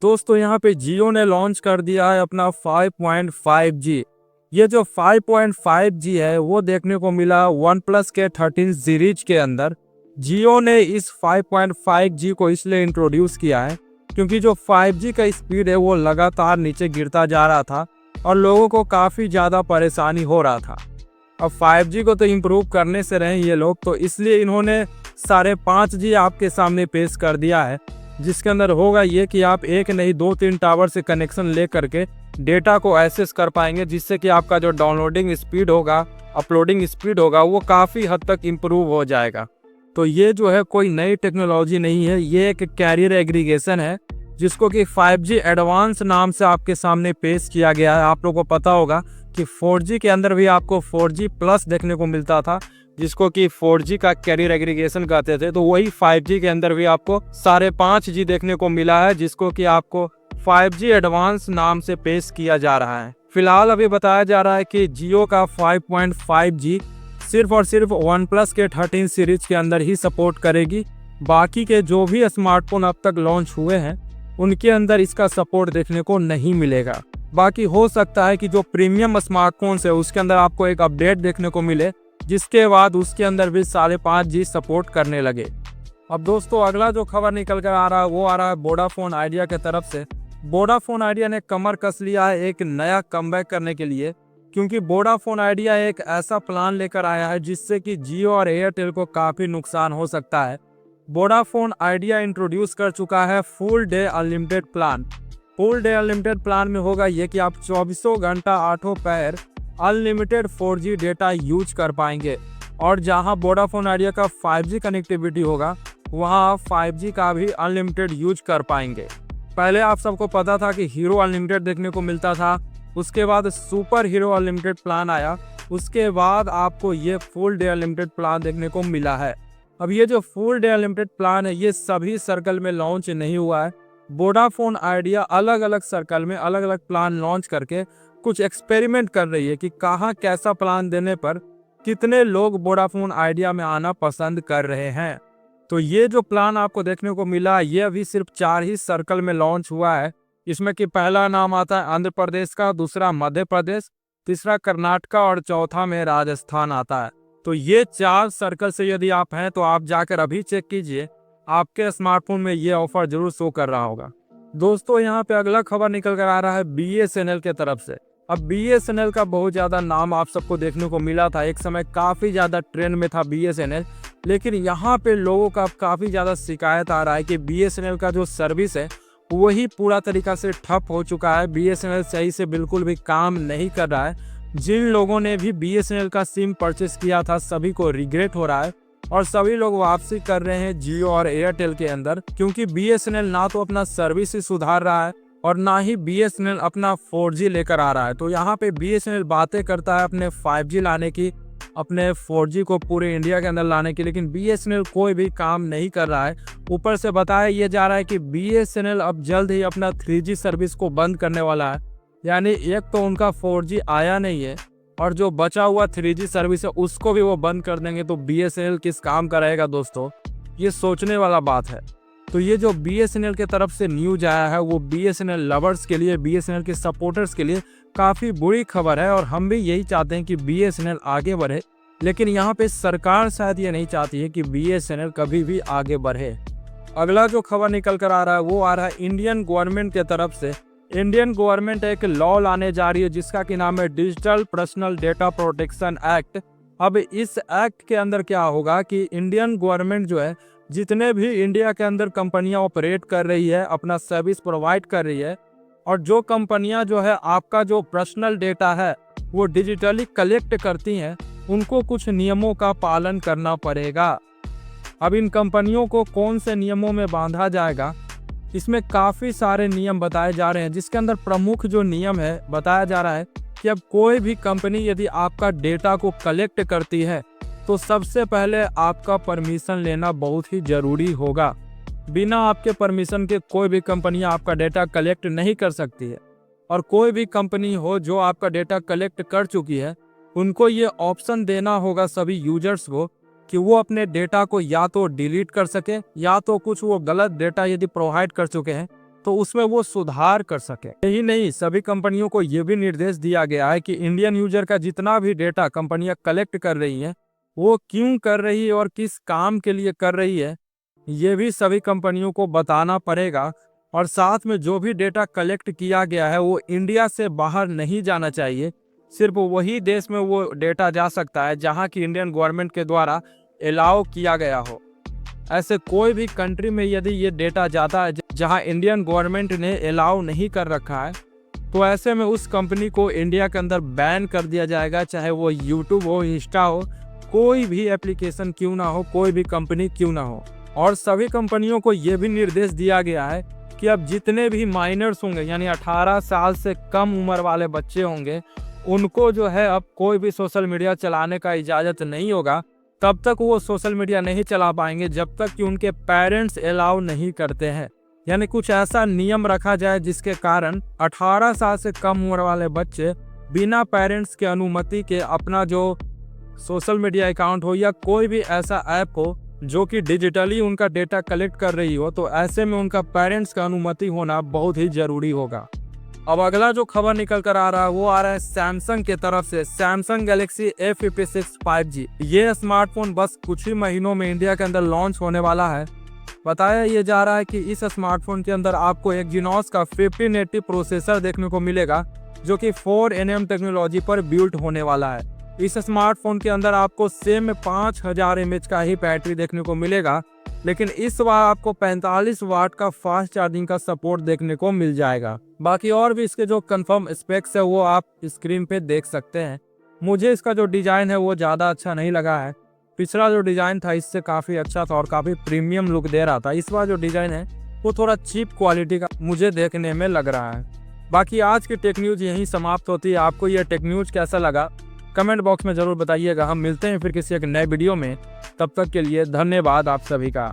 दोस्तों यहाँ पे जियो ने लॉन्च कर दिया है अपना 5.5G। ये जो 5.5G है वो देखने को मिला वन प्लस के 13 सीरीज के अंदर। जियो ने इस 5.5G को इसलिए इंट्रोड्यूस किया है क्योंकि जो 5G का स्पीड है वो लगातार नीचे गिरता जा रहा था और लोगों को काफ़ी ज़्यादा परेशानी हो रहा था। अब 5G को तो इम्प्रूव करने से रहे ये लोग, तो इसलिए इन्होंने 5.5G आपके सामने पेश कर दिया है, जिसके अंदर होगा ये कि आप एक नहीं 2-3 टावर से कनेक्शन ले करके डेटा को एक्सेस कर पाएंगे, जिससे कि आपका जो डाउनलोडिंग स्पीड होगा, अपलोडिंग स्पीड होगा, वो काफ़ी हद तक इम्प्रूव हो जाएगा। तो ये जो है कोई नई टेक्नोलॉजी नहीं है, ये एक कैरियर एग्रीगेशन है जिसको कि 5G एडवांस नाम से आपके सामने पेश किया गया है। आप लोगों को पता होगा कि 4G के अंदर भी आपको 4G प्लस देखने को मिलता था, जिसको कि 4G का कैरियर एग्रीगेशन कहते थे। तो वही 5G के अंदर भी आपको 5.5G देखने को मिला है, जिसको कि आपको 5G एडवांस नाम से पेश किया जा रहा है। फिलहाल अभी बताया जा रहा है कि जियो का 5.5G सिर्फ और सिर्फ वन प्लस के 13 सीरीज के अंदर ही सपोर्ट करेगी। बाकी के जो भी स्मार्टफोन अब तक लॉन्च हुए हैं उनके अंदर इसका सपोर्ट देखने को नहीं मिलेगा। बाकी हो सकता है कि जो प्रीमियम स्मार्टफोन्स है उसके अंदर आपको एक अपडेट देखने को मिले, जिसके बाद उसके अंदर भी 5.5G सपोर्ट करने लगे। अब दोस्तों अगला जो खबर निकल कर आ रहा है वो आ रहा है वोडाफोन आइडिया के तरफ से। वोडाफोन आइडिया ने कमर कस लिया है एक नया कमबैक करने के लिए, क्योंकि वोडाफोन आइडिया एक ऐसा प्लान लेकर आया है जिससे कि जियो और एयरटेल को काफ़ी नुकसान हो सकता है। वोडाफोन आइडिया इंट्रोड्यूस कर चुका है full day unlimited plan. Full day unlimited plan में होगा ये कि आप 24 घंटा 8 पैर अनलिमिटेड 4G डेटा यूज कर पाएंगे, और जहां वोडाफोन आइडिया का 5G कनेक्टिविटी होगा वहां आप 5G का भी अनलिमिटेड यूज कर पाएंगे। पहले आप सबको पता था कि हीरो अनलिमिटेड देखने को मिलता था, उसके बाद सुपर हीरो अनलिमिटेड प्लान आया, उसके बाद आपको ये फुल डे अनलिमिटेड प्लान देखने को मिला है। अब ये जो फुल डे अनलिमिटेड प्लान है ये सभी सर्कल में लॉन्च नहीं हुआ है। वोडाफोन आइडिया अलग अलग सर्कल में अलग अलग प्लान लॉन्च करके कुछ एक्सपेरिमेंट कर रही है कि कहाँ कैसा प्लान देने पर कितने लोग वोडाफोन आइडिया में आना पसंद कर रहे हैं। तो ये जो प्लान आपको देखने को मिला ये अभी सिर्फ 4 ही सर्कल में लॉन्च हुआ है। इसमें कि पहला नाम आता है आंध्र प्रदेश का, दूसरा मध्य प्रदेश, तीसरा कर्नाटका और चौथा में राजस्थान आता है। तो ये 4 सर्कल से यदि आप हैं तो आप जाकर अभी चेक कीजिए, आपके स्मार्टफोन में ये ऑफर जरूर शो कर रहा होगा। दोस्तों यहाँ पे अगला खबर निकल कर आ रहा है BSNL के तरफ से। अब BSNL का बहुत ज़्यादा नाम आप सबको देखने को मिला था, एक समय काफ़ी ज़्यादा ट्रेंड में था BSNL, लेकिन यहाँ पे लोगों का काफ़ी ज़्यादा शिकायत आ रहा है कि BSNL का जो सर्विस है वही पूरा तरीका से ठप हो चुका है। BSNL सही से बिल्कुल भी काम नहीं कर रहा है। जिन लोगों ने भी BSNL का सिम परचेस किया था सभी को रिग्रेट हो रहा है और सभी लोग वापसी कर रहे हैं जियो और एयरटेल के अंदर, क्योंकि BSNL ना तो अपना सर्विस ही सुधार रहा है और ना ही BSNL अपना 4G लेकर आ रहा है। तो यहाँ पे BSNL बातें करता है अपने 5G लाने की, अपने 4G को पूरे इंडिया के अंदर लाने की, लेकिन BSNL कोई भी काम नहीं कर रहा है। ऊपर से बताया ये जा रहा है कि BSNL अब जल्द ही अपना 3G सर्विस को बंद करने वाला है। यानी एक तो उनका 4G आया नहीं है और जो बचा हुआ 3G सर्विस है उसको भी वो बंद कर देंगे, तो BSNL किस काम का रहेगा दोस्तों, ये सोचने वाला बात है। तो ये जो BSNL के तरफ से न्यूज आया है वो BSNL लवर्स के लिए, BSNL के सपोर्टर्स के लिए काफ़ी बुरी खबर है, और हम भी यही चाहते हैं कि BSNL आगे बढ़े, लेकिन यहाँ पे सरकार शायद ये नहीं चाहती है कि BSNL कभी भी आगे बढ़े। अगला जो खबर निकल कर आ रहा है वो आ रहा है इंडियन गवर्नमेंट के तरफ से। इंडियन गवर्नमेंट एक लॉ लाने जा रही है जिसका कि नाम है digital personal data protection act. अब इस एक्ट के अंदर क्या होगा कि इंडियन गवर्नमेंट जो है जितने भी इंडिया के अंदर कंपनियां ऑपरेट कर रही है, अपना सर्विस प्रोवाइड कर रही है, और जो कंपनियां जो है आपका जो पर्सनल डेटा है वो डिजिटली कलेक्ट करती हैं, उनको कुछ नियमों का पालन करना पड़ेगा। अब इन कंपनियों को कौन से नियमों में बांधा जाएगा, इसमें काफ़ी सारे नियम बताए जा रहे हैं, जिसके अंदर प्रमुख जो नियम है बताया जा रहा है कि अब कोई भी कंपनी यदि आपका डेटा को कलेक्ट करती है तो सबसे पहले आपका परमिशन लेना बहुत ही ज़रूरी होगा। बिना आपके परमिशन के कोई भी कंपनी आपका डेटा कलेक्ट नहीं कर सकती है, और कोई भी कंपनी हो जो आपका डेटा कलेक्ट कर चुकी है उनको ये ऑप्शन देना होगा सभी यूजर्स को कि वो अपने डेटा को या तो डिलीट कर सके, या तो कुछ वो गलत डेटा यदि प्रोवाइड कर चुके हैं तो उसमें वो सुधार कर सके। यही नहीं, सभी कंपनियों को ये भी निर्देश दिया गया है कि इंडियन यूजर का जितना भी डेटा कंपनियां कलेक्ट कर रही हैं, वो क्यों कर रही है और किस काम के लिए कर रही है, ये भी सभी कंपनियों को बताना पड़ेगा। और साथ में जो भी डेटा कलेक्ट किया गया है वो इंडिया से बाहर नहीं जाना चाहिए। सिर्फ वही देश में वो डेटा जा सकता है जहां की इंडियन गवर्नमेंट के द्वारा अलाउ किया गया हो। ऐसे कोई भी कंट्री में यदि ये डेटा जाता है जहां इंडियन गवर्नमेंट ने अलाउ नहीं कर रखा है, तो ऐसे में उस कंपनी को इंडिया के अंदर बैन कर दिया जाएगा, चाहे वो यूट्यूब हो, इंस्टा हो, कोई भी एप्लीकेशन क्यों ना हो, कोई भी कंपनी क्यों ना हो। और सभी कंपनियों को ये भी निर्देश दिया गया है कि अब जितने भी माइनर्स होंगे, यानी 18 साल से कम उम्र वाले बच्चे होंगे, उनको जो है अब कोई भी सोशल मीडिया चलाने का इजाज़त नहीं होगा। तब तक वो सोशल मीडिया नहीं चला पाएंगे जब तक कि उनके पेरेंट्स अलाउ नहीं करते हैं। यानी कुछ ऐसा नियम रखा जाए जिसके कारण 18 साल से कम उम्र वाले बच्चे बिना पेरेंट्स के अनुमति के अपना जो सोशल मीडिया अकाउंट हो या कोई भी ऐसा ऐप हो जो कि डिजिटली उनका डेटा कलेक्ट कर रही हो, तो ऐसे में उनका पेरेंट्स का अनुमति होना बहुत ही ज़रूरी होगा। अब अगला जो खबर निकल कर आ रहा है वो आ रहा है सैमसंग के तरफ से। सैमसंग गैलेक्सी A56 5G, ये स्मार्टफोन बस कुछ ही महीनों में इंडिया के अंदर लॉन्च होने वाला है। बताया ये जा रहा है कि इस स्मार्टफोन के अंदर आपको Exynos का 1580 प्रोसेसर देखने को मिलेगा जो कि 4nm टेक्नोलॉजी पर बिल्ट होने वाला है। इस स्मार्टफोन के अंदर आपको सेम 5000 mAh का ही बैटरी देखने को मिलेगा, लेकिन इस बार आपको 45 वाट का फास्ट चार्जिंग का सपोर्ट देखने को मिल जाएगा। बाकी और भी इसके जो कंफर्म स्पेक्स है वो आप स्क्रीन पे देख सकते हैं। मुझे इसका जो डिज़ाइन है वो ज़्यादा अच्छा नहीं लगा है। पिछला जो डिज़ाइन था इससे काफ़ी अच्छा था और काफ़ी प्रीमियम लुक दे रहा था। इस बार जो डिज़ाइन है वो थोड़ा चीप क्वालिटी का मुझे देखने में लग रहा है। बाकी आज की टेक न्यूज़ यहीं समाप्त होती है। आपको यह टेक न्यूज़ कैसा लगा कमेंट बॉक्स में ज़रूर बताइएगा। हम मिलते हैं फिर किसी एक नए वीडियो में, तब तक के लिए धन्यवाद आप सभी का।